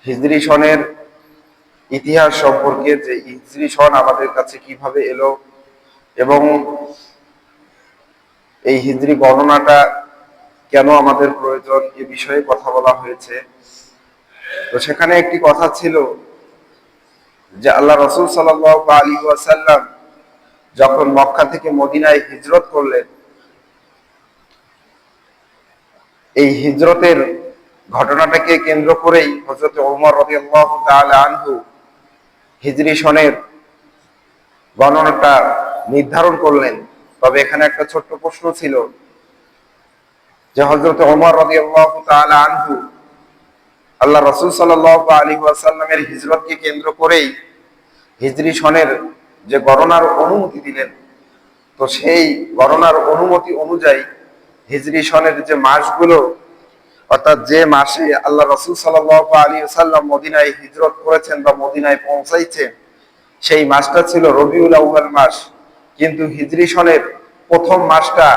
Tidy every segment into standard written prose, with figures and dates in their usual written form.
হিজরি সনের ইতিহাস সম্পর্কে, যে হিজরি সন আমাদের কাছে কিভাবে এলো এবং এই হিজরি গণনাটা কেন আমাদের প্রয়োজন এ বিষয়ে কথা বলা হয়েছে। তো সেখানে একটি কথা ছিল যে আল্লাহ রাসূল সাল্লাল্লাহু আলাইহি ওয়াসাল্লাম যখন মক্কা থেকে মদিনায় হিজরত করলেন, এই হিজরতের ঘটনাটাকে কেন্দ্র করেই হযরত ওমর রাদিয়াল্লাহু তাআলা আনহু হিজরি সনের গণনাটা নির্ধারণ করলেন। তবে এখানে একটা ছোট্ট প্রশ্ন ছিল যে হযরত ওমর রাদিয়াল্লাহু তাআলা আনহু আল্লাহ রাসূল সাল্লাল্লাহু আলাইহি ওয়াসাল্লামের হিজরতকে কেন্দ্র করেই হিজরি সনের যে গণনার অনুমতি দিলেন, তো সেই গণনার অনুমতি অনুযায়ী হিজরি সনের যে মাসগুলো, অর্থাৎ যে মাসে আল্লাহ রাসূল সাল্লাল্লাহু আলাইহি ওয়াসাল্লাম মদিনায় হিজরত করেছেন বা মদিনায় পৌঁছাইছেন, সেই মাসটা ছিল রবিউল আউয়াল মাস। কিন্তু হিজরি সনের প্রথম মাসটা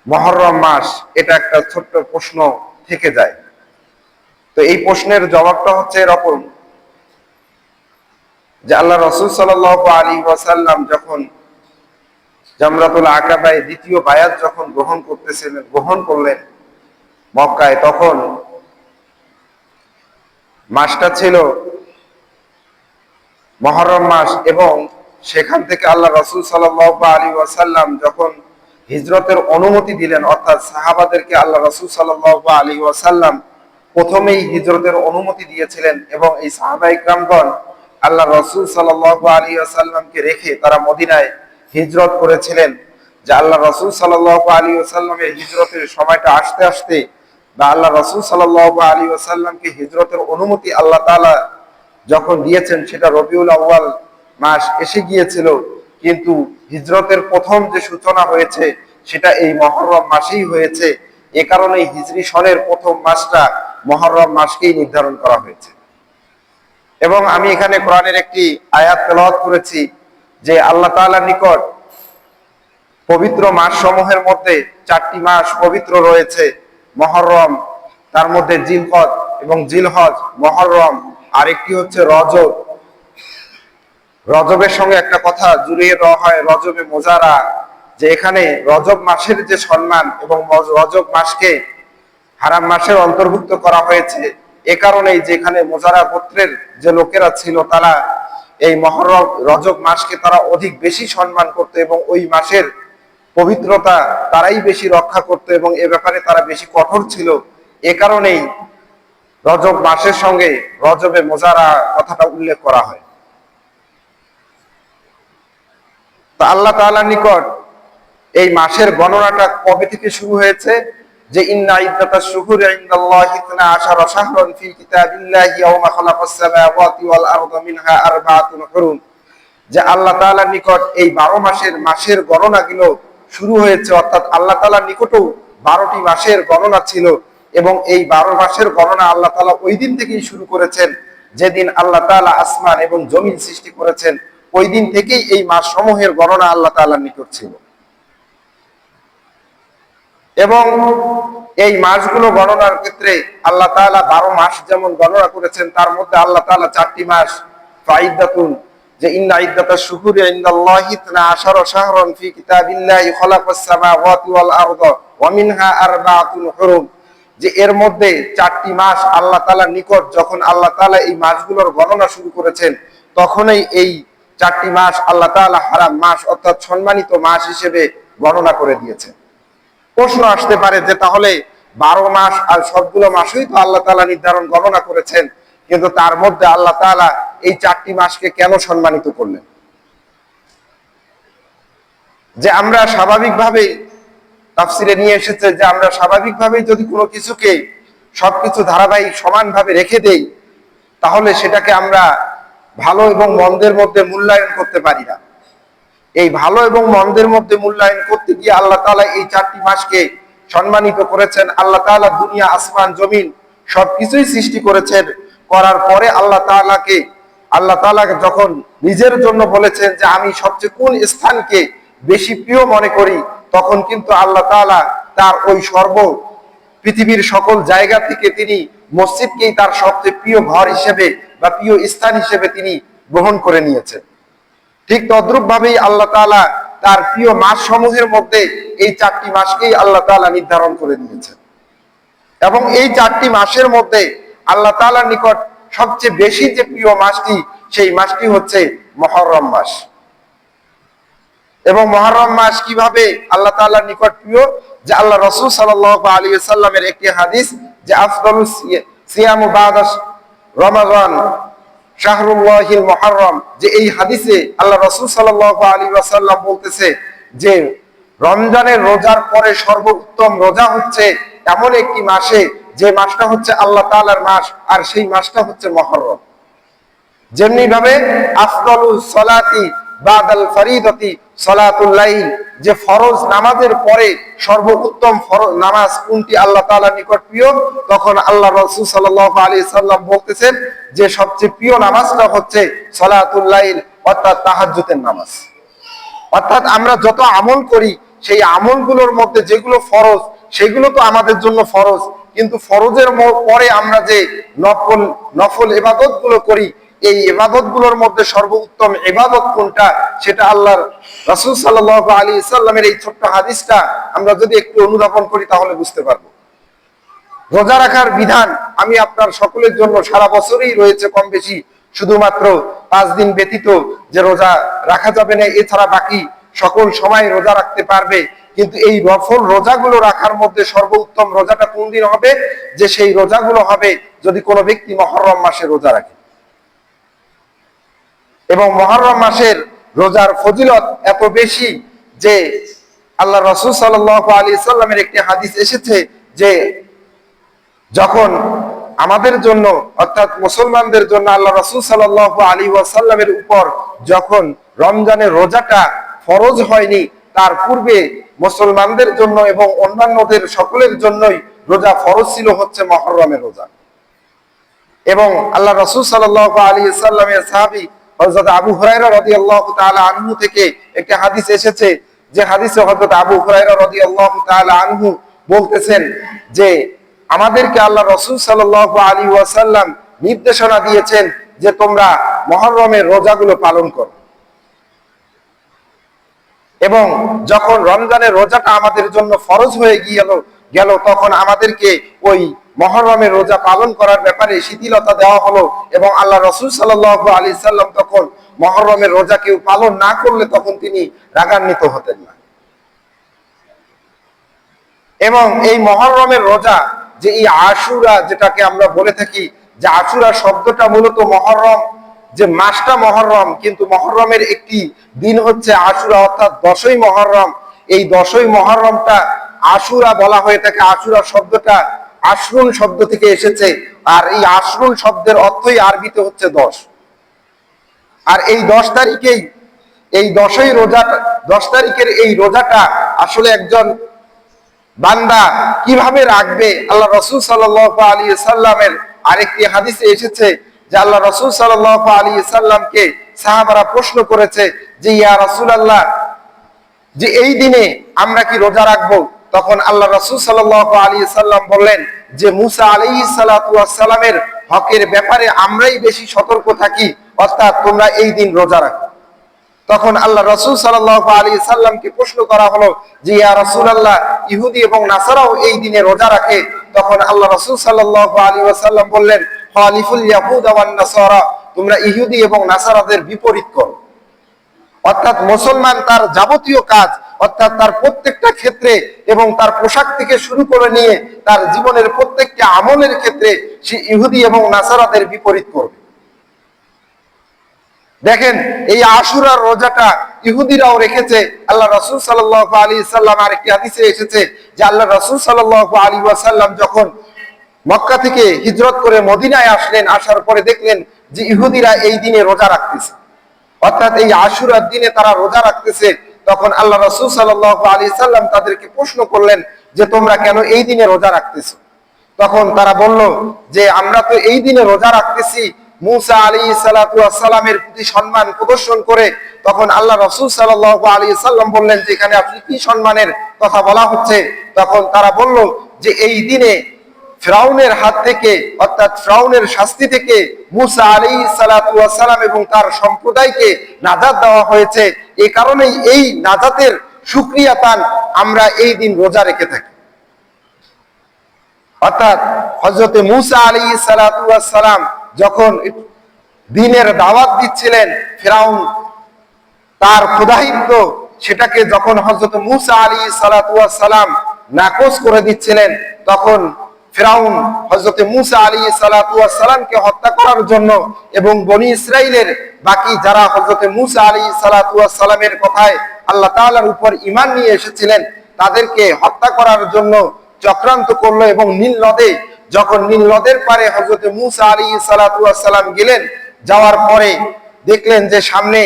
মুহররম মাস, এটা একটা ছোট্ট প্রশ্ন থেকে যায়। তো এই প্রশ্নের জবাবটা হচ্ছে এরকম যে আল্লাহ রাসূল সাল্লাল্লাহু আলাইহি ওয়াসাল্লাম যখন জামরাতুল আকাবায় দ্বিতীয় বায়াত যখন গ্রহণ করলেন মক্কায়, তখন মাসটা ছিল মুহররম মাস। এবং সেখান থেকে আল্লাহ রাসূল সাল্লাল্লাহু আলাইহি ওয়াসাল্লাম যখন হিজরতের অনুমতি দিলেন, অর্থাৎ সাহাবাদেরকে আল্লাহ রাসূল সাল্লাল্লাহু আলাইহি ওয়াসাল্লাম প্রথমেই হিজরতের অনুমতি দিয়েছিলেন এবং এই সাহাবায়ে কিরামগণ আল্লাহ রাসূল সাল্লাল্লাহু আলাইহি ওয়াসাল্লামকে রেখে তারা মদিনায় হিজরত করেছিলেন। যে আল্লাহ রাসূল সাল্লাল্লাহু আলাইহি ওয়াসাল্লামের হিজরতের সময়টা আসতে আসতে বা আল্লাহ রাসূল সাল্লাল্লাহু আলাইহি ওয়াসাল্লামকে হিজরতের অনুমতি আল্লাহ তাআলা যখন দিয়েছেন, সেটা রবিউল আউয়াল মাস এসে গিয়েছিল, কিন্তু হিজরতের প্রথম যে সূচনা হয়েছে সেটা এই মুহররম মাসেই হয়েছে। এ কারণে হিজরি সনের প্রথম মাসটা মুহররম মাসকেই নির্ধারণ করা হয়েছে। এবং আমি এখানে কোরআনের একটি আয়াত তেলাওয়াত করেছি যে আল্লাহ তাআলার নিকট পবিত্র মাস সমূহের মধ্যে 4টি মাস পবিত্র রয়েছে। মুহররম, তার মধ্যে জিলকদ এবং জিলহজ, মুহররম, আরেকটি হচ্ছে রজব। রজবের সঙ্গে একটা কথা জুড়িয়ে দেওয়া হয়, রজবে মোজারা, যে এখানে রজব মাসের যে সম্মান এবং রজব মাসকে হারাম মাসের অন্তর্ভুক্ত করা হয়েছে। এ কারণেই যেখানে মোজারা গোত্রের যে লোকেরা ছিল, তারা এই মুহররম রজব মাসকে তারা অধিক বেশি সম্মান করত এবং ওই মাসের পবিত্রতা তারাই বেশি রক্ষা করত এবং এ ব্যাপারে তারা বেশি কঠোর ছিল। এ কারণেই রজব মাসের সঙ্গে রজবে মোজারা কথাটা উল্লেখ করা হয়। তা আল্লাহ তাআলার নিকট এই মাসের গণনাটা কবে থেকে শুরু হয়েছে? যে ইন্না ইদ্দাতাশ শুহুরি ইনদাল্লাহি 12 শাহরান ফি কিতাবিল্লাহি ইয়াওমা খালাকাস সামাওয়াতি ওয়াল আরদা মিনহা আরবাআতুন হুরুম, যে আল্লাহ তাআলার নিকট এই 12 মাসের গণনাগুলো শুরু হয়েছে। অর্থাৎ আল্লাহ তাআলার নিকটও 12টি মাসের গণনা ছিল এবং এই 12 মাসের গণনা আল্লাহ তাআলা ওই দিন থেকেই শুরু করেছেন যেদিন আল্লাহ তাআলা আসমান এবং জমিন সৃষ্টি করেছেন। ওই দিন থেকেই এই মাস সমূহের গণনা আল্লাহ তাআলার নিকট ছিল। এবং এই মাসগুলো গণনার ক্ষেত্রে আল্লাহ তাআলা 12 মাস যেমন গণনা করেছেন, তার মধ্যে আল্লাহ তাআলা 4টি মাস ফাইদাতুন, যে ইন্না ইদ্দাতাশ শুহুরি ইনদাল্লাহি 12 শাহরান ফি কিতাবিল্লাহি খালাকাস সামাওয়াতি ওয়াল আরদা ওয়া মিনহা আরবাআতুন হুরুম, যে এর মধ্যে 4টি মাস আল্লাহ তাআলার নিকট যখন আল্লাহ তাআলা এই মাসগুলোর গণনা শুরু করেছেন, তখনই এই 4টি মাস আল্লাহ তাআলা হারাম মাস অর্থাৎ সম্মানিত মাস হিসেবে গণনা করে দিয়েছেন। প্রশ্ন আসতে পারে যে তাহলে 12 মাস আর সবগুলো মাসই তো আল্লাহ তাআলা নির্ধারণ গণনা করেছেন, কিন্তু তার মধ্যে আল্লাহ তাআলা এই 4টি মাসকে কেন সম্মানিত করলেন? যে আমরা স্বাভাবিকভাবেই তাফসিরে নিয়ে এসেছে যে আমরা স্বাভাবিকভাবেই যদি কোনো কিছুকে সবকিছু ধারাবাহিক সমানভাবে রেখে দেই, তাহলে সেটাকে আমরা ভালো এবং মন্দের মধ্যে মূল্যায়ন করতে পারি না। এই ভালো এবং মন্দের মধ্যে মূল্যায়ন করতে গিয়ে আল্লাহ তাআলা এই 4টি মাসকে সম্মানিত করেছেন। আল্লাহ তাআলা দুনিয়া, আসমান, জমিন সবকিছুই সৃষ্টি করেছেন। করার পরে আল্লাহ তাআলা যখন নিজের জন্য বলেছেন যে আমি সবচেয়ে কোন স্থানকে বেশি প্রিয় মনে করি, তখন কিন্তু আল্লাহ তাআলা তার ওই পৃথিবীর সকল জায়গা থেকে তিনি মসজিদকেই তার সবচেয়ে প্রিয় ঘর হিসেবে বা প্রিয় স্থান হিসেবে তিনি গ্রহণ করে নিয়েছেন। ঠিক তদ্রুপ ভাবেই আল্লাহ তাআলা তার প্রিয় মাস সমূহের মধ্যে এই 4টি মাসকেই আল্লাহ তাআলা নির্ধারণ করে দিয়েছেন এবং এই 4টি মাসের মধ্যে আল্লাহ তাআলার নিকট সবচেয়ে বেশি যে প্রিয় মাসটি, সেই মাসটি হচ্ছে মুহররম মাস। এবং মুহররম মাস কিভাবে আল্লাহ তাআলার নিকট প্রিয়, যে আল্লাহ রাসূল সাল্লাল্লাহু আলাইহি ওয়াসাল্লামের একটি হাদিস যে আফদালুস সিয়ামু বা'দা রমাদান শাহরুল্লাহিল মুহররম, যে এই হাদিসে আল্লাহ রাসূল সাল্লাল্লাহু আলাইহি ওয়াসাল্লাম বলতেছে যে রমজানের রোজার পরে সর্বোত্তম রোজা হচ্ছে এমন একটি মাসে যে মাসটা হচ্ছে আল্লাহ তাআলার মাস, আর সেই মাসটা হচ্ছে মুহররম। যেমনি ভাবে আফদালুস সালাতি বাদাল ফরিদতি সালাতুল লাইল, যে ফরজ নামাজের পরে সর্বোত্তম ফরজ নামাজ কোনটি আল্লাহ তাআলার নিকট প্রিয়, তখন আল্লাহ রাসূল সাল্লাল্লাহু আলাইহি সাল্লাম বলতেছেন যে সবচেয়ে প্রিয় নামাজটা হচ্ছে সালাতুল লাইল, অর্থাৎ তাহাজ্জুদের নামাজ। অর্থাৎ আমরা যত আমল করি সেই আমলগুলোর মধ্যে যেগুলো ফরজ সেগুলো তো আমাদের জন্য ফরজ, কিন্তু ফরজের পরে আমরা যে নফল ইবাদত গুলো করি, এই ইবাদত গুলোর মধ্যে সর্বোত্তম ইবাদত কোনটা, সেটা আল্লাহর রাসূল সাল্লাল্লাহু আলাইহি সাল্লামের এই ছোট্ট হাদিসটা আমরা যদি একটু অনুধাবন করি তাহলে বুঝতে পারবো। রোজা রাখার বিধান আমি আপনার সকলের জন্য সারা বছরই রয়েছে কম বেশি, শুধুমাত্র 5 দিন ব্যতীত যে রোজা রাখা যাবে না, এছাড়া বাকি সকল সময় রোজা রাখতে পারবে। কিন্তু এই নফল রোজাগুলো রাখার মধ্যে সর্বোত্তম রোজাটা কোন দিন হবে, যে সেই রোজাগুলো হবে যদি কোনো ব্যক্তি মুহররম মাসে রোজা রাখে। এবং মুহররম মাসের রোজার ফজিলত এত বেশি যে আল্লাহ রাসূল সাল্লাল্লাহু আলাইহি সাল্লামের একটি হাদিস এসেছে যে যখন আমাদের জন্য অর্থাৎ মুসলমানদের জন্য আল্লাহ রাসূল সাল্লাল্লাহু আলাইহি ওয়াসাল্লামের উপর যখন রমজানের রোজাটা ফরজ হয়নি, তার পূর্বে মুসলমানদের জন্য এবং অন্যান্যদের সকলের জন্যই রোজা ফরজ ছিল হচ্ছে মুহররমের রোজা। এবং আল্লাহ রাসূল সাল্লাল্লাহু আলাইহি সাল্লামের সাহাবী হযরত আবু হুরায়রা রাদিয়াল্লাহু তাআলা আনহু থেকে একটি হাদিস এসেছে, যে হাদিসে হযরত আবু হুরায়রা রাদিয়াল্লাহু তাআলা আনহু বলতেছেন যে আমাদেরকে আল্লাহ রাসূল সাল্লাল্লাহু আলাইহি ওয়াসাল্লাম নির্দেশনা দিয়েছেন যে তোমরা মুহররমের রোজাগুলো পালন করো। এবং যখন রমজানের রোজাটা আমাদের জন্য ফরজ হয়ে গেল তখন আমাদেরকে ওই মুহররমের রোজা পালন করার ব্যাপারে শিথিলতা দেওয়া হলো, এবং আল্লাহ রাসূল সাল্লাল্লাহু আলাইহি সাল্লাম তখন মুহররমের রোজা কেউ পালন না করলে তখন তিনি রাগান্বিত হতেন না। এবং এই মুহররমের রোজা যে এই আশুরা যেটাকে আমরা বলে থাকি, যে আশুরা শব্দটা মূলত মুহররম, যে মাসটা মুহররম, কিন্তু মুহররমের একটি দিন হচ্ছে আশুরা অর্থাৎ 10ই মুহররম। এই 10ই মুহররমটা আশুরা বলা হয়ে থাকে। আশুরা শব্দটা আশরুন শব্দ থেকে এসেছে, আর এই আশরুন শব্দের অর্থই আরবিতে হচ্ছে 10। আর এই 10 তারিখেই এই 10 তারিখের এই রোজাটা আসলে একজন বান্দা কিভাবে রাখবে, আল্লাহ রাসূল সাল্লাল্লাহু আলাইহি সাল্লামের আরেকটি হাদিসে এসেছে যে আল্লাহ রাসূল সাল্লাল্লাহু আলাইহি সাল্লামকে সাহাবারা প্রশ্ন করেছে যে ইয়া রাসূলুল্লাহ, যে এই দিনে আমরা কি রোজা রাখবো? তখন আল্লাহ রাসূল সাল্লাল্লাহু আলাইহি সাল্লাম বললেন যে মুসা আলাইহিস সালাতু ওয়াস সালামের হকের ব্যাপারে আমরাই বেশি সতর্ক থাকি, অর্থাৎ তোমরা এই দিন রোজা রাখো। তখন আল্লাহ রাসূল সাল্লাল্লাহু আলাইহি সাল্লামকে প্রশ্ন করা হলো যে ইয়া রাসূলুল্লাহ, ইহুদি এবং নাসারাও এই দিনে রোজা রাখে। তখন আল্লাহ রাসূল সাল্লাল্লাহু আলাইহি ওয়াসাল্লাম বললেন খালিফুল ইয়াহুদ ওয়ান নাসারা, তোমরা ইহুদি এবং নাসারাদের বিপরীত করো। অর্থাৎ মুসলমান তার যাবতীয় কাজ, অর্থাৎ তার প্রত্যেকটা ক্ষেত্রে এবং তার পোশাক থেকে শুরু করে নিয়ে তার জীবনের প্রত্যেকটা আমলের ক্ষেত্রে সে ইহুদি এবং নাসারাদের বিপরীত করবে। দেখেন এই আশুরার রোজাটা ইহুদিরাও রেখেছে। আল্লাহ রাসূল সাল্লাল্লাহু আলাইহি সাল্লাম আরেকটি হাদিসে এসেছে যে আল্লাহ রাসূল সাল্লাল্লাহু আলাইহি ওয়াসাল্লাম যখন মক্কা থেকে হিজরত করে মদিনায় আসলেন, আসার পরে দেখলেন যে ইহুদিরা এই দিনে রোজা রাখতেছে, অর্থাৎ এই আশুরার দিনে তারা রোজা রাখতেছে। তখন আল্লাহ রাসূল সাল্লাল্লাহু আলাইহি সাল্লাম তাদেরকে প্রশ্ন করলেন যে তোমরা কেন এই দিনে রোজা রাখতেছো? তখন তারা বলল যে আমরা তো এই দিনে রোজা রাখতেছি মুসা আলাইহিস সালাতু ওয়াস সালামের প্রতি সম্মান প্রদর্শন করে। তখন আল্লাহ রাসূল সাল্লাল্লাহু আলাইহি সাল্লাম বললেন যে এখানে আপনি কি সম্মানের কথা বলা হচ্ছে? তখন তারা বলল যে এই দিনে ফিরাউনের হাত থেকে অর্থাৎ ফিরাউনের শাস্তি থেকে মুসা আলাইহিস সালাতু ওয়াস সালাম এবং তার সম্প্রদায়কে নাজাত দেওয়া হয়েছে। এই কারণেই এই নাজাতের শুকরিয়া পান আমরা এই দিন রোজা রেখে থাকি। অর্থাৎ হযরত মুসা আলাইহিস সালাতু ওয়াস সালাম যখন দ্বীনের দাওয়াত দিচ্ছিলেন, ফিরাউন তার খোদাহিত্ব সেটাকে যখন হযরত মুসা আলাইহিস সালাতু ওয়াস সালাম নাকচ করে দিচ্ছিলেন, তখন ফিরাউন হযরত মুসা আলাইহিস সালাতু ওয়াস সালামকে হত্যা করার জন্য এবং বনি ইসরাইলের বাকি যারা হযরত মুসা আলাইহিস সালাতু ওয়াস সালামের কথায় আল্লাহ তাআলার উপর ঈমান নিয়ে এসেছিলেন তাদেরকে হত্যা করার জন্য চক্রান্ত করলো। এবং নীল নদে যখন নীল নদের পারে হযরত মুসা আলাইহিস সালাতু ওয়াস সালাম গেলেন, যাওয়ার পরে দেখলেন যে সামনে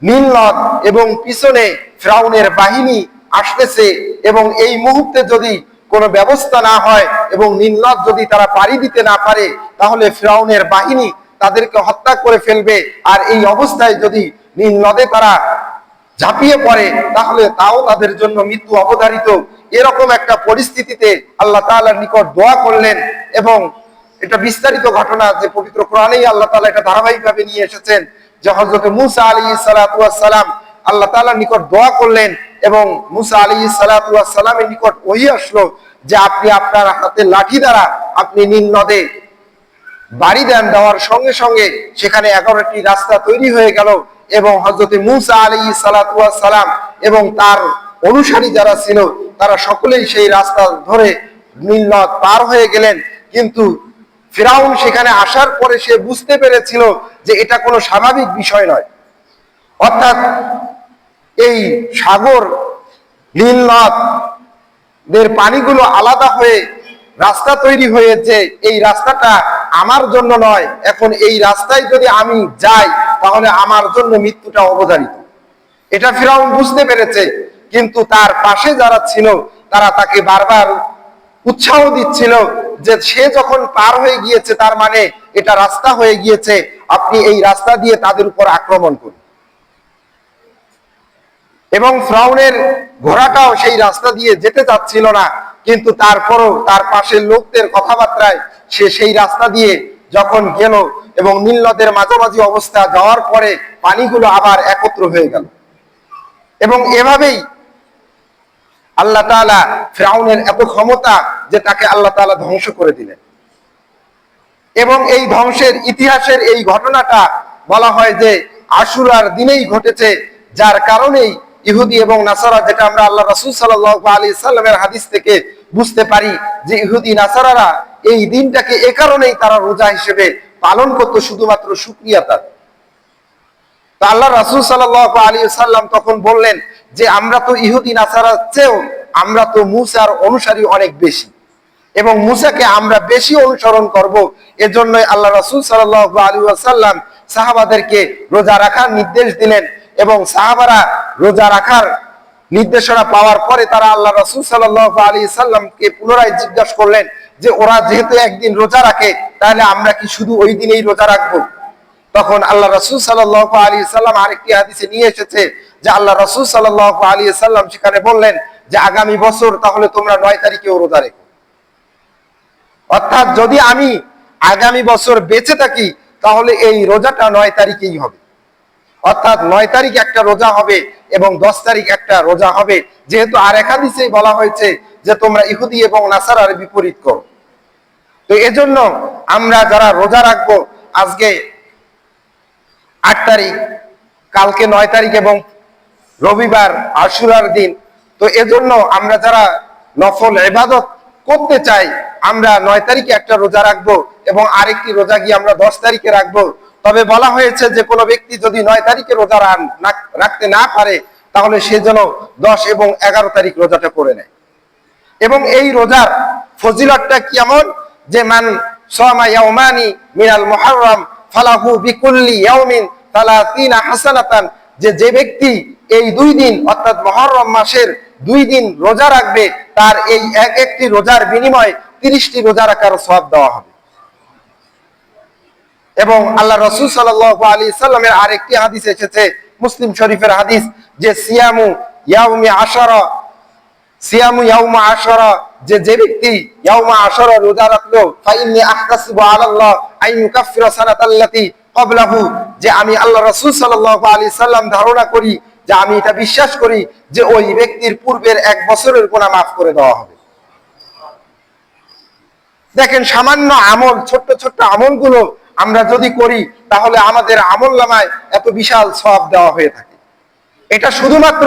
নীল নদ এবং পিছনে ফিরাউনের বাহিনী আসতেছে, এবং এই মুহূর্তে যদি কোনো ব্যবস্থা না হয় এবং নীল নদ যদি তারা পাড়ি দিতে না পারে তাহলে ফিরাউনের বাহিনী তাদেরকে হত্যা করে ফেলবে। আর এই অবস্থায় যদি নীল নদে তারা ঝাঁপিয়ে পড়ে তাহলে তাও তাদের জন্য মৃত্যু অবধারিত। এরকম একটা পরিস্থিতিতে আল্লাহ তাআলার নিকট দোয়া করলেন, এবং এটা বিস্তারিত ঘটনা যে পবিত্র কোরআনেই আল্লাহ তাআলা এটা ধারাবাহিকভাবে নিয়ে এসেছেন যে হযরত মুসা আলাইহিস সালাতু ওয়াস সালাম আল্লাহ তাআলার নিকট দোয়া করলেন, এবং মুসা আলাইহিস সালাতু ওয়াস সালামের নিকট ওহী আসলো যে আপনি আপনার হাতে লাঠি দ্বারা আপনি নীল নদে বাড়ি দেন। দেওয়ার সঙ্গে সঙ্গে সেখানে 11টি রাস্তা তৈরি হয়ে গেল, এবং হযরত মুসা আলাইহিস সালাতু ওয়াস সালাম এবং তার অনুসারী যারা ছিল তারা সকলেই সেই রাস্তা ধরে নীল নদ পার হয়ে গেলেন। কিন্তু ফিরাউন সেখানে আসার পরে সে বুঝতে পেরেছিল যে এটা কোনো স্বাভাবিক বিষয় নয়। অর্থাৎ এই সাগর নীল নদের পানিগুলো আলাদা হয়ে রাস্তা তৈরি হয়েছে, এই রাস্তাটা আমার জন্য নয়, এখন এই রাস্তায় যদি আমি যাই তাহলে আমার জন্য মৃত্যুটা অবধারিত। এটা ফিরাউন বুঝতে পেরেছে, কিন্তু তার পাশে যারা ছিল তারা তাকে বারবার উৎসাহ দিচ্ছিল যে সে যখন পার হয়ে গিয়েছে তার মানে এটা রাস্তা হয়ে গিয়েছে, আপনি এই রাস্তা দিয়ে তাদের উপর আক্রমণ করুন। এবং ফিরাউনের ঘোড়াটাও সেই রাস্তা দিয়ে যেতে চাচ্ছিল না, কিন্তু তারপরও তার পাশের লোকদের কথাবার্তায় সে সেই রাস্তা দিয়ে যখন গেল এবং নীল নদের মাঝামাঝি অবস্থা যাওয়ার পরে পানিগুলো আবার একত্র হয়ে গেল। এবং এভাবেই আল্লাহ তাআলা ফিরাউনের এত ক্ষমতা যে তাকে আল্লাহ তাআলা ধ্বংস করে দিলেন। এবং এই ধ্বংসের ইতিহাসের এই ঘটনাটা বলা হয় যে আশুরার দিনেই ঘটেছে, যার কারণেই ইহুদি এবং নাসারা, যেটা আমরা আল্লাহ রাসূল সাল্লাল্লাহু আলাইহি সাল্লামের হাদিস থেকে বুঝতে পারি যে ইহুদি নাসারারা এই দিনটাকে এ কারণেই তারা রোজা হিসেবে পালন করত, শুধুমাত্র শুকরিয়া তার। তা আল্লাহ রাসূল সাল্লাল্লাহু আলাইহি সাল্লাম তখন বললেন যে আমরা তো ইহুদি নাসারার চেয়েও আমরা তো মুসার অনুসারী অনেক বেশি, এবং মুসাকে আমরা বেশি অনুসরণ করব। এজন্য আল্লাহ রাসূল সাল্লাল্লাহু আলাইহি ওয়াসাল্লাম সাহাবাদেরকে রোজা রাখার নির্দেশ দিলেন, এবং সাহাবারা রোজা রাখার নির্দেশনা পাওয়ার পরে তারা আল্লাহ রাসূল সাল্লাল্লাহু আলাইহি সাল্লামকে পুনরায় জিজ্ঞাসা করলেন যে ওরা যেহেতু একদিন রোজা রাখে তাহলে আমরা কি শুধু ওই দিনেই রোজা রাখবো? তখন আল্লাহ রাসূল সাল্লাল্লাহু আলাইহি সাল্লাম আরেকটি হাদিসে নিয়ে এসেছে যে আল্লাহ রাসূল সাল্লাল্লাহু আলাইহি সাল্লাম সেখানে বললেন যে আগামী বছর তাহলে তোমরা 9 তারিখেও রোজা রেখো। অর্থাৎ যদি আমি আগামী বছর বেঁচে থাকি তাহলে এই রোজাটা 9 তারিখেই হবে। অর্থাৎ 9 তারিখ একটা রোজা হবে এবং 10 তারিখ একটা রোজা হবে, যেহেতু আর এক হাদিসেই বলা হয়েছে যে তোমরা ইহুদি এবং নাসারার বিপরীত করো। তো এজন্য আমরা যারা রোজা রাখবো, আজকে 8 তারিখ, কালকে 9 তারিখ এবং রবিবার আশুরার দিন, তো এজন্য আমরা যারা নফল ইবাদত করতে চাই আমরা 9 তারিখে একটা রোজা রাখবো এবং আরেকটি রোজা গিয়ে আমরা 10 তারিখে রাখবো। তবে বলা হয়েছে যে কোনো ব্যক্তি যদি 9 তারিখে রোজা রাখতে না পারে তাহলে সে যেন 10 এবং 11 তারিখ রোজাটা করে নেয়। এবং এই রোজার ফজিলতটা কেমন যে মান সামা ইয়াউমানি মিনাল মুহররম ফালাহু বিকুল্লি ইয়াউমিন 30 হাসানাতান, যে ব্যক্তি এই 2 দিন অর্থাৎ মুহররম মাসের 2 দিন রোজা রাখবে তার এই একটি রোজার বিনিময়ে 30টি রোজা রাখার সওয়াব দেওয়া হবে। এবং আল্লাহ রাসূল সাল্লাল্লাহু আলাইহি সাল্লামের আরেকটি হাদিস এসেছে মুসলিম শরীফের হাদিস যে সিয়ামু ইয়াউমি আশারা সিয়ামু ইয়াউমা আশরা, যে ব্যক্তি ইয়াউমা আশরা রোজা রাখলো, ফাইন্নী আহতাসিবু আলাল্লাহ আন ইউকাফিরা সানাতাল্লাতী ক্বাবলাহু, যে আমি আল্লাহ রাসূল সাল্লাল্লাহু আলাইহি সাল্লাম ধারণা করি, যে আমি এটা বিশ্বাস করি যে ওই ব্যক্তির পূর্বের 1 বছরের গুনাহ মাফ করে দেওয়া হবে। দেখেন, সামান্য আমল, ছোট্ট ছোট্ট আমলগুলো আমরা যদি করি তাহলে আমাদের আমলনামায় এত বিশাল সওয়াব দেওয়া হয়ে থাকে। এটা শুধুমাত্র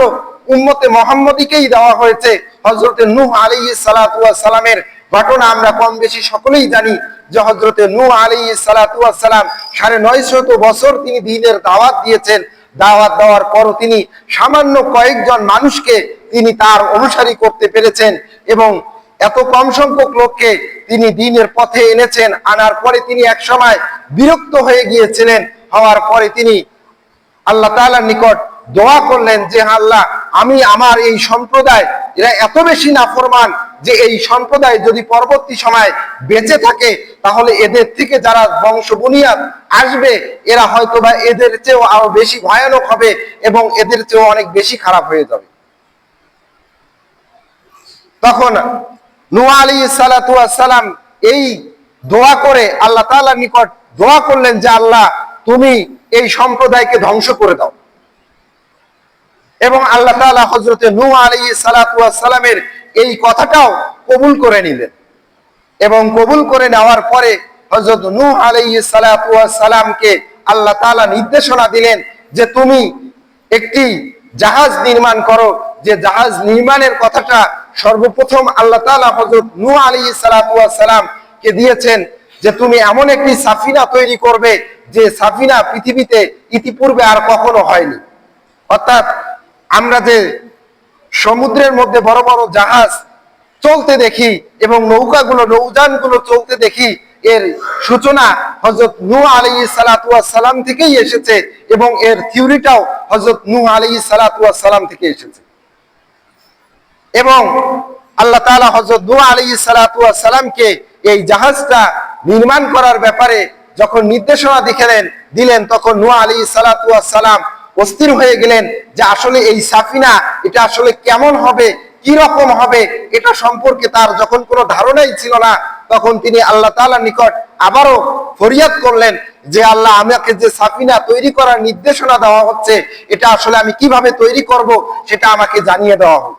উম্মতে মুহাম্মদীকেই দেওয়া হয়েছে। হযরতে নূহ আলাইহিস সালাতু ওয়াস সালামের ঘটনা আমরা কম বেশি সকলেই জানি, যে হযরতে নূহ আলাইহিস সালাতু ওয়াস সালাম 950 বছর তিনি দ্বীনের দাওয়াত দিয়েছেন। দাওয়াত দেওয়ার পরও তিনি সামান্য কয়েকজন মানুষকে তিনি তার অনুসারী করতে পেরেছেন এবং এত কম সংখ্যক লোককে তিনি দ্বীনের পথে এনেছেন। আনার পরে তিনি এক সময় বিরক্ত হয়ে গিয়েছিলেন। হওয়ার পরে তিনি আল্লাহ তাআলার নিকট দোয়া করলেন যে আল্লাহ, আমি আমার এই সম্প্রদায়, এরা এত বেশি নাফরমান যে এই সম্প্রদায় যদি পরবর্তী সময় বেঁচে থাকে তাহলে এদের থেকে যারা বংশ বুনিয়াদ আসবে এরা হয়তোবা এদের চেয়েও আরো বেশি ভয়ানক হবে এবং এদের চেয়েও অনেক বেশি খারাপ হয়ে যাবে। তখন নূহ আলাইহিস সালাতু ওয়াস সালাম এই দোয়া করে আল্লাহ তাআলার নিকট দোয়া করলেন যে আল্লাহ, তুমি এই সম্প্রদায়কে ধ্বংস করে দাও। এবং আল্লাহ তাআলা হযরতে নূহ আলাইহিস সালাতু ওয়াস সালামের এই কথাটাও কবুল করে নিলেন। এবং কবুল করে নেওয়ার পরে হযরত নূহ আলাইহিস সালাতু ওয়াস সালামকে আল্লাহ তাআলা নির্দেশনা দিলেন যে তুমি একটি জাহাজ নির্মাণ করো। যে জাহাজ নির্মাণের কথাটা সর্বপ্রথম আল্লাহ তাআলা হযরত নূহ আলাইহিস সালাতু ওয়াস সালামকে দিয়েছেন, যে তুমি এমন একটি সাফিনা তৈরি করবে যে সাফিনা পৃথিবীতে ইতিপূর্বে আর কখনো হয়নি। অর্থাৎ আমরা যে সমুদ্রের মধ্যে বড় বড় জাহাজ চলতে দেখি এবং নৌকাগুলো, নৌযানগুলো চলতে দেখি, এর সূচনা হযরত নূহ আলাইহিস সালাতু ওয়াস সালাম থেকেই এসেছে এবং এর থিওরিটাও হযরত নূহ আলাইহিস সালাতু ওয়াস সালাম থেকে এসেছে। এবং আল্লাহ তাআলা হযরত নূহ আলাইহিস সালাতু ওয়াস সালামকে এই জাহাজটা নির্মাণ করার ব্যাপারে যখন নির্দেশনা দিলেন তখন নূহ আলাইহিস সালাতু ওয়াস সালাম অস্থির হয়ে গেলেন যে আসলে এই সাফিনা এটা আসলে কেমন হবে, কি রকম হবে, এটা সম্পর্কে তার যখন কোনো ধারণাই ছিল না, তখন তিনি আল্লাহ তাআলার নিকট আবারও ফরিয়াদ করলেন যে আল্লাহ, আমাকে যে সাফিনা তৈরি করার নির্দেশনা দেওয়া হচ্ছে এটা আসলে আমি কিভাবে তৈরি করব সেটা আমাকে জানিয়ে দেওয়া হোক।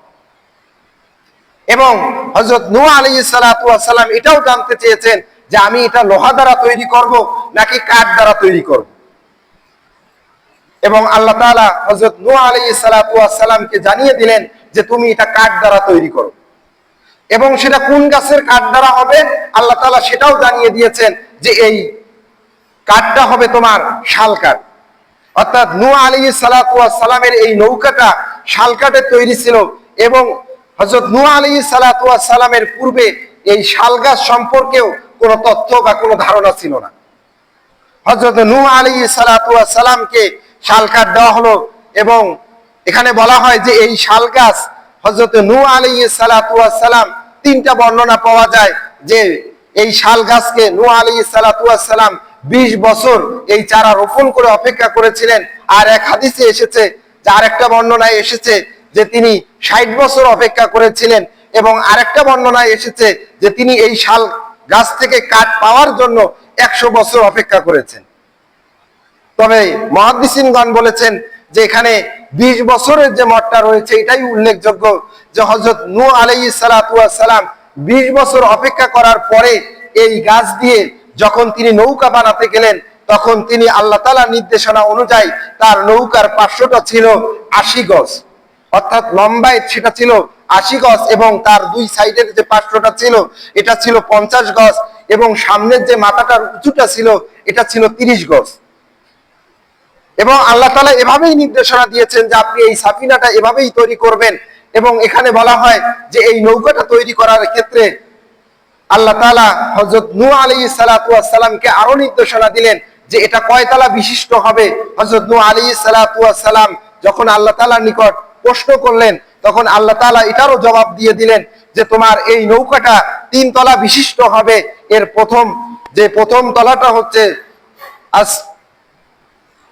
এবং হযরত নূহ আলাইহিস সালাতু ওয়াস সালাম এটাও জানতে চেয়েছেন যে আমি এটা লোহা দ্বারা তৈরি করব নাকি কাঠ দ্বারা তৈরি করব। এবং আল্লাহ তাআলা হযরত নূহ আলাইহিস সালাতু ওয়াস সালামকে জানিয়ে দিলেন যে তুমি এটা কাঠ দ্বারা তৈরি করো। এবং সেটা কোন গাছের কাঠ দ্বারা হবে আল্লাহ তাআলা সেটাও জানিয়ে দিয়েছেন যে এই কাঠটা হবে তোমার শাল কাঠ। অর্থাৎ নূহ আলাইহিস সালাতু ওয়াস সালামের এই নৌকাটা শাল কাঠের তৈরি ছিল এবং হযরত নূহ আলাইহিস সালাতু ওয়াস সালামের পূর্বে এই শাল গাছ সম্পর্কেও কোনো তথ্য বা কোনো ধারণা ছিল না। হযরত নূহ আলাইহিস সালাতু ওয়াস সালামকে শাল কাঠ দেওয়া হলো এবং এখানে বলা হয় যে এই শাল গাছ হযরত নূহ আলাইহিস সালাতু ওয়াস সালাম 3টা বর্ণনা পাওয়া যায় যে এই শাল গাছকে নূহ আলাইহিস সালাতু ওয়াস সালাম 20 বছর এই চারা রোপণ করে অপেক্ষা করেছিলেন। আর এক হাদিসে এসেছে, যে আরেকটা বর্ণনায় এসেছে যে তিনি 60 বছর অপেক্ষা করেছিলেন এবং আরেকটা বর্ণনায় এসেছে যে তিনি এই শাল গাছ থেকে কাঠ পাওয়ার জন্য 100 বছর অপেক্ষা করেছেন। তবে মুহাদ্দিসিনগণ বলেছেন যে এখানে 20 বছরের যে মতটা রয়েছে এটাই উল্লেখযোগ্য, যে হযরত নূহ আলাইহিস সালাতু ওয়াস সালাম 20 বছর অপেক্ষা করার পরে এই গাছ দিয়ে যখন তিনি নৌকা বানাতে গেলেন তখন তিনি আল্লাহ তাআলার নির্দেশনা অনুযায়ী তার নৌকার পার্শ্বটা ছিল 80 গজ, অর্থাৎ লম্বায় সেটা ছিল 80 গজ এবং তার দুই সাইডের যে পার্শ্বটা ছিল এটা ছিল 50 গজ এবং সামনের যে মাথাটার উঁচুটা ছিল এটা ছিল 30 গজ। এবং আল্লাহ তাআলা এভাবেই নির্দেশনা দিয়েছেন যে আপনি এই সাফিনাটা এভাবেই তৈরি করবেন। এবং এখানে বলা হয় যে এই নৌকাটা তৈরি করার ক্ষেত্রে আল্লাহ তাআলা হযরত নূহ আলাইহিস সালাতু ওয়াস সালামকে আরো নির্দেশনা দিলেন যে এটা কয়তলা বিশিষ্ট হবে। হযরত নূহ আলাইহিস সালাতু ওয়াস সালাম যখন আল্লাহ তাআলার নিকট প্রশ্ন করলেন তখন আল্লাহ তাআলা এটারও জবাব দিয়ে দিলেন যে তোমার এই নৌকাটা 3 তলা বিশিষ্ট হবে। এর প্রথম তলাটা হচ্ছে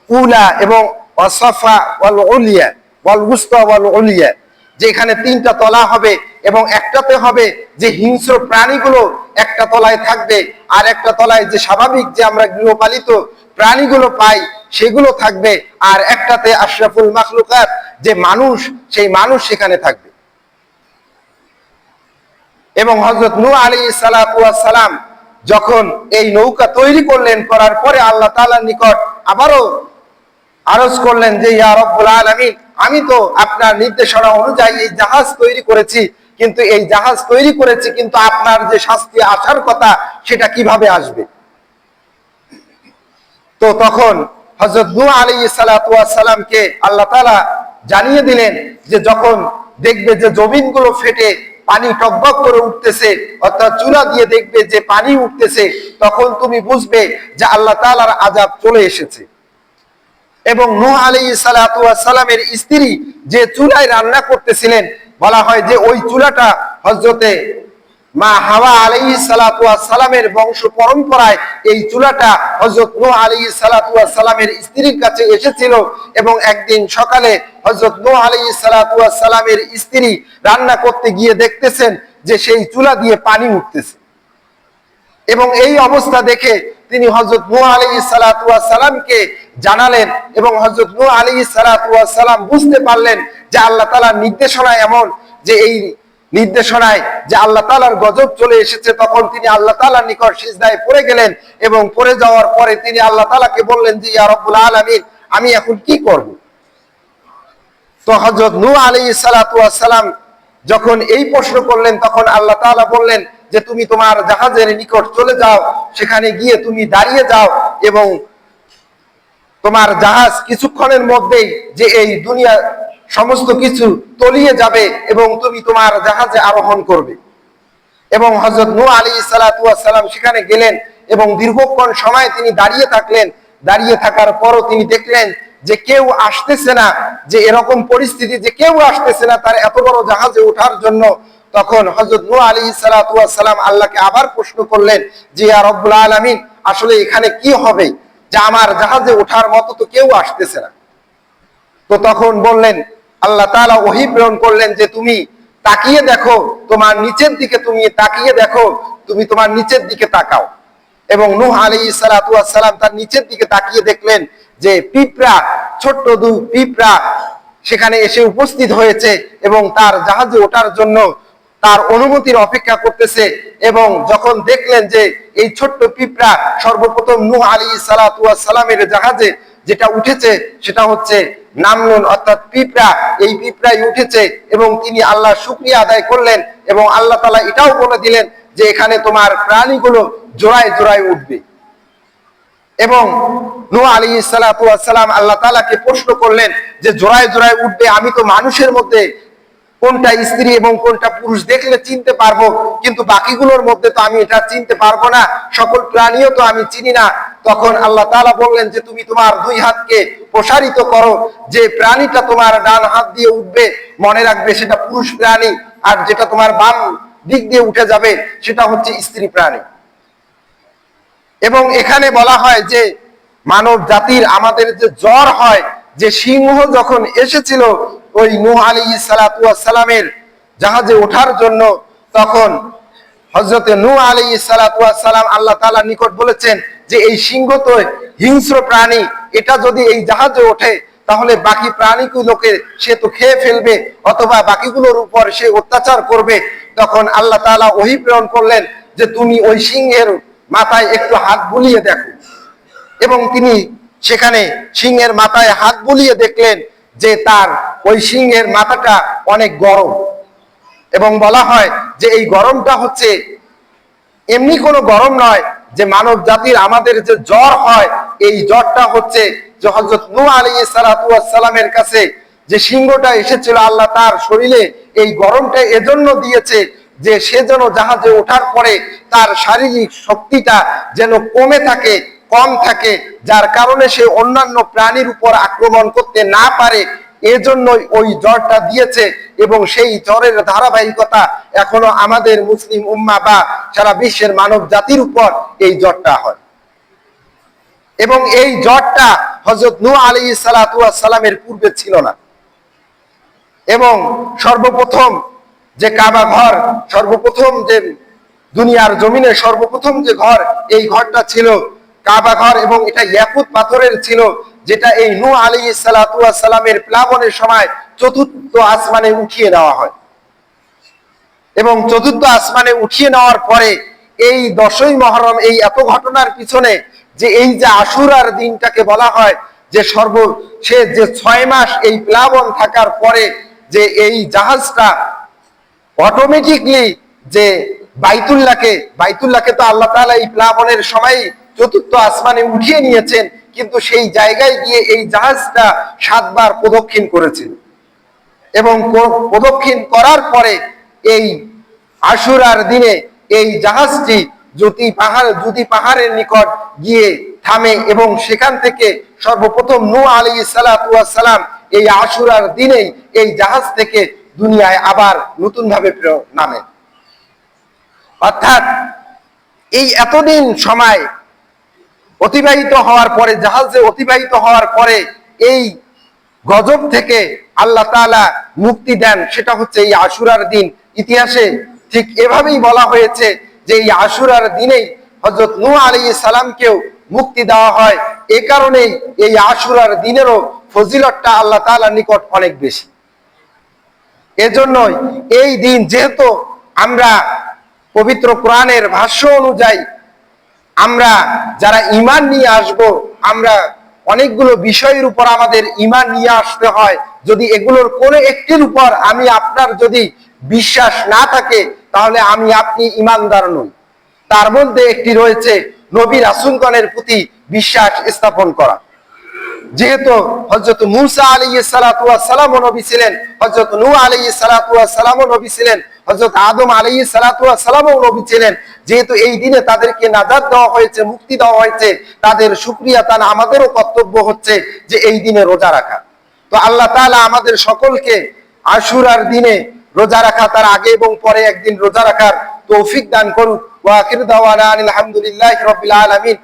উলা এবং ওয়াসাফা ওয়াল উলিয়া ওয়াল উসতা ওয়াল উলিয়া, যে এখানে 3টা তলা হবে এবং একটাতে হবে যে হিংস্র প্রাণীগুলো একটা তলায় থাকবে, আর একটা তলায় যে স্বাভাবিক যে আমরা গৃহপালিত প্রাণীগুলো পাই সেগুলো থাকবে, আর একটাতে আশরাফুল মাখলুকাত যে মানুষ, সেই মানুষ সেখানে থাকবে। এবং হযরত নূহ আলাইহিস সালাতু ওয়াস সালাম যখন এই নৌকা তৈরি করলেন, করার পরে আল্লাহ তাআলার নিকট আবারও আরজ করলেন যে ইয়া রব্বুল আলামিন, আমি তো আপনার নির্দেশনা অনুযায়ী এই জাহাজ তৈরি করেছি, কিন্তু এই জাহাজ তৈরি করেছি কিন্তু আপনার যে শাস্তি আসার কথা সেটা কিভাবে আসবে? তো তখন হযরত নূহ আলাইহিস সালাতু ওয়াস সালামকে আল্লাহ তাআলা জানিয়ে দিলেন যে যখন দেখবে যে জমিনগুলো ফেটে পানি টকবক করে উঠতেছে, অর্থাৎ চূড়া দিয়ে দেখবে যে পানি উঠতেছে, তখন তুমি বুঝবে যে আল্লাহ তাআলার আযাব চলে এসেছে। এবং নূহ আলাইহিস সালাতু ওয়াস সালামের স্ত্রী যে চুলায় রান্না করতেছিলেন, বলা হয় যে ওই চুলাটা হযরতে মা হাওয়া আলাইহিস সালাতু ওয়াস সালামের বংশ পরম্পরায় এই চুলাটা হযরত নূহ আলাইহিস সালাতু ওয়াস সালামের স্ত্রীর কাছে এসেছিল। এবং একদিন সকালে হযরত নূহ আলাইহিস সালাতু ওয়াস সালামের স্ত্রী রান্না করতে গিয়ে দেখতেছেন যে সেই চুলা দিয়ে পানি উঠতেছে, এবং এই অবস্থা দেখে তিনি হযরত নূহ আলাইহিস সালাতু ওয়াস সালামকে জানালেন, এবং হযরত নূহ আলাইহিস সালাতু ওয়াস সালাম বুঝতে পারলেন যে আল্লাহ তাআলার নির্দেশনা এমন, যে এই নির্দেশনায় যে আল্লাহ তাআলার গজব চলে এসেছে। তখন তিনি আল্লাহ তাআলার নিকট সিজদায় পড়ে গেলেন, এবং পড়ে যাওয়ার পরে তিনি আল্লাহ তাআলাকে বললেন যে ইয়া রব্বুল আলামিন, আমি এখন কি করব? তো হযরত নূহ আলাইহিস সালাতু ওয়াস সালাম যখন এই প্রশ্ন করলেন, তখন আল্লাহ তাআলা বললেন যে তুমি তোমার জাহাজের নিকট চলে যাও, সেখানে গিয়ে তুমি দাঁড়িয়ে যাও, এবং তোমার জাহাজ কিছুক্ষণের মধ্যেই যে এই দুনিয়া সমস্ত কিছু তলিয়ে যাবে এবং তুমি তোমার জাহাজে আরোহণ করবে। এবং হযরত নূহ আলাইহিস সালাতু ওয়াস সালাম সেখানে গেলেন এবং দীর্ঘক্ষণ সময় তিনি দাঁড়িয়ে থাকলেন। দাঁড়িয়ে থাকার পরও তিনি দেখলেন যে কেউ আসতেছে না, যে এরকম পরিস্থিতি যে কেউ আসতেছে না তার এত বড় জাহাজে ওঠার জন্য। তখন হযরত নূহ আলাইহিস সালাতু ওয়াস সালাম আল্লাহকে আবার প্রশ্ন করলেন যে ইয়া রব্বুল আলামিন, আসলে এখানে কি হবে যে আমার জাহাজে ওঠার মতো তো কেউ আসতেছে না? তো তখন বললেন, আল্লাহ তাআলা ওহী প্রেরণ করলেন যে তুমি তাকিয়ে দেখো, তোমার নিচের দিকে তুমি তাকিয়ে দেখো, তুমি তোমার নিচের দিকে তাকাও। এবং নূহ আলাইহিস সালাতু ওয়াস সালাম তার নিচের দিকে তাকিয়ে দেখলেন যে পিঁপড়া, ছোট্ট দুই পিঁপড়া সেখানে এসে উপস্থিত হয়েছে এবং তার জাহাজে ওঠার জন্য তার অনুমতির অপেক্ষা করতেছে। এবং যখন দেখলেন যে এই ছোট্ট পিঁপড়া সর্বপ্রথম নূহ আলাইহিস সালাতু ওয়াস সালামের জাহাজে যেটা উঠেছে সেটা হচ্ছে নামলুন, অর্থাৎ পিঁপড়া, এই পিঁপড়াই উঠেছে, এবং তিনি আল্লাহর শুকরিয়া আদায় করলেন। এবং আল্লাহ তাআলা এটাও বলে দিলেন যে এখানে তোমার প্রাণীগুলো জোড়ায় জোড়ায় উঠবে। এবং নূহ আলাইহিস সালাতু ওয়াস সালাম আল্লাহ তাআলাকে প্রশ্ন করলেন যে জোড়ায় জোড়ায় উঠবে, আমি তো মানুষের মধ্যে কোনটা স্ত্রী এবং কোনটা পুরুষ দেখলে চিনতে পারবো, কিন্তু বাকিগুলোর মধ্যে তো আমি এটা চিনতে পারবো না, সকল প্রাণীও তো আমি চিনি না। তখন আল্লাহ তাআলা বললেন যে তুমি তোমার দুই হাতকে প্রসারিত করো, যে প্রাণীটা তোমার ডান হাত দিয়ে উঠবে মনে রাখবে সেটা পুরুষ প্রাণী, আর যেটা তোমার বাম দিক দিয়ে উঠে যাবে সেটা হচ্ছে স্ত্রী প্রাণী। এবং এখানে বলা হয় যে মানব জাতির আমাদের যে জ্বর হয়, যে সিংহ যখন এসেছিল ওই নূহ আলাইহিস সালাতু ওয়াস সালামের জাহাজে ওঠার জন্য, তখন হযরতে নূহ আলাইহিস সালাতু ওয়াস সালাম আল্লাহ তাআলার নিকট বলেছেন যে এই সিংহ তো হিংস্র প্রাণী, এটা যদি এই জাহাজে ওঠে তাহলে বাকি প্রাণীগুলোকে সে তো খেয়ে ফেলবে, অথবা বাকিগুলোর উপর সে অত্যাচার করবে। তখন আল্লাহ তাআলা ওহী প্রেরণ করলেন যে তুমি ওই সিংহের মাথায় একটু হাত বুলিয়ে দেখো। এবং তিনি সেখানে সিংহের মাথায় হাত বুলিয়ে দেখলেন যে তার ওই সিংহের মাথাটা অনেক গরম। এবং বলা হয় যে এই গরমটা হচ্ছে এমনি কোনো গরম নয়, যে মানব জাতির আমাদের যে জ্বর হয় এই জ্বরটা হচ্ছে যে হযরত নূহ আলাইহিস সালাতু ওয়াস সালামের কাছে যে সিংহটা এসেছিল, আল্লাহ তার শরীরে এই গরমটা এজন্য দিয়েছে যে সে যেন জাহাজে ওঠার পরে তার শারীরিক শক্তিটা যেন কম থাকে, যার কারণে সে অন্যান্য প্রাণীর উপর আক্রমণ করতে না পারে, এজন্যই ওই জ্বরটা দিয়েছে। এবং সেই জ্বরের ধারাবাহিকতা এখনো আমাদের মুসলিম উম্মাহ বা সারা বিশ্বের মানব জাতির উপর এই জ্বরটা হয়। এবং এই জ্বরটা হযরত নূহ আলাইহিস সালাতু ওয়াস সালামের পূর্বে ছিল না। এবং সর্বপ্রথম যে কাবা ঘর, সর্বপ্রথম যে দুনিয়ার জমিনে সর্বপ্রথম যে ঘর, এই ঘরটা ছিল কাবা ঘর এবং এটা ইয়াকুত পাথরের ছিল, যেটা এই নূহ আলাইহিস সালাতু ওয়াস সালামের প্লাবনের সময় চতুর্থ আসমানে উঠিয়ে নেওয়া হয়। এবং চতুর্থ আসমানে উঠিয়ে নেওয়ার পরে এই 10ই মুহররম, এই এত ঘটনার পিছনে যে এই যে আশুরার দিনটাকে বলা হয়, যে সর্বশেষ যে 6 মাস এই প্লাবন থাকার পরে যে এই জাহাজটা অটোমেটিকলি যে বাইতুল্লাহকে তো আল্লাহ তাআলা এই প্লাবনের সময় চতুর্থ আসমানে উঠিয়ে নিয়েছেন, কিন্তু সেই জায়গায় গিয়ে এই জাহাজটা 7 বার প্রদক্ষিণ করেছে। এবং প্রদক্ষিণ করার পরে এই আশুরার দিনে এই জাহাজটি জুতি পাহাড়ের নিকট গিয়ে থামে এবং সেখান থেকে সর্বপ্রথম নূহ আলাইহিস সালাতু ওয়াস সালাম এই আশুরার দিনেই এই জাহাজ থেকে দুনিয়ায় আবার নতুন ভাবে নামে। অর্থাৎ এই এতদিন সময় অতিবাহিত হওয়ার পরে, জাহাজে অতিবাহিত হওয়ার পরে এই গজব থেকে আল্লাহ তাআলা মুক্তি দেন, সেটা হচ্ছে এই আশুরার দিন। ইতিহাসে ঠিক এভাবেই বলা হয়েছে যে এই আশুরার দিনেই হযরত নূহ আলাইহিস সালামকেও মুক্তি দেওয়া হয়। এই কারণেই এই আশুরার দিনেরও ফজিলতটা আল্লাহ তাআলার নিকট অনেক বেশি। এজন্যই এই দিন, যেহেতু আমরা পবিত্র কোরআনের ভাষ্য অনুযায়ী আমরা যারা ঈমান নিয়ে আসব, আমরা অনেকগুলো বিষয়ের উপর আমাদের ঈমান নিয়ে আসতে হয়। যদি এগুলোর কোনো একটির উপর আমি আপনার যদি বিশ্বাস না থাকে, তাহলে আমি আপনি ঈমানদার নই। তার মধ্যে একটি রয়েছে নবী রাসূলগণের প্রতি বিশ্বাস স্থাপন করা। যেহেতু হযরত মূসা আলাইহিস সালাতু ওয়াস সালামও নবী ছিলেন, হযরত নূহ আলাইহিস সালাতু ওয়াস সালামও নবী ছিলেন, হযরত আদম আলাইহিস সালাতু ওয়াস সালামও নবী ছিলেন, যেহেতু এই দিনে তাদেরকে নাজাত দেওয়া হয়েছে, মুক্তি দেওয়া হয়েছে, তাদের শুকরিয়া তারা আমাদেরও কর্তব্য হচ্ছে যে এই দিনে রোজা রাখা। তো আল্লাহ তাআলা আমাদের সকলকে আশুরার দিনে রোজা রাখা, তার আগে এবং পরে একদিন রোজা রাখার তৌফিক দান করুন। ওয়া আখিরু দাওয়ানা আলহামদুলিল্লাহি রাব্বিল আলামিন।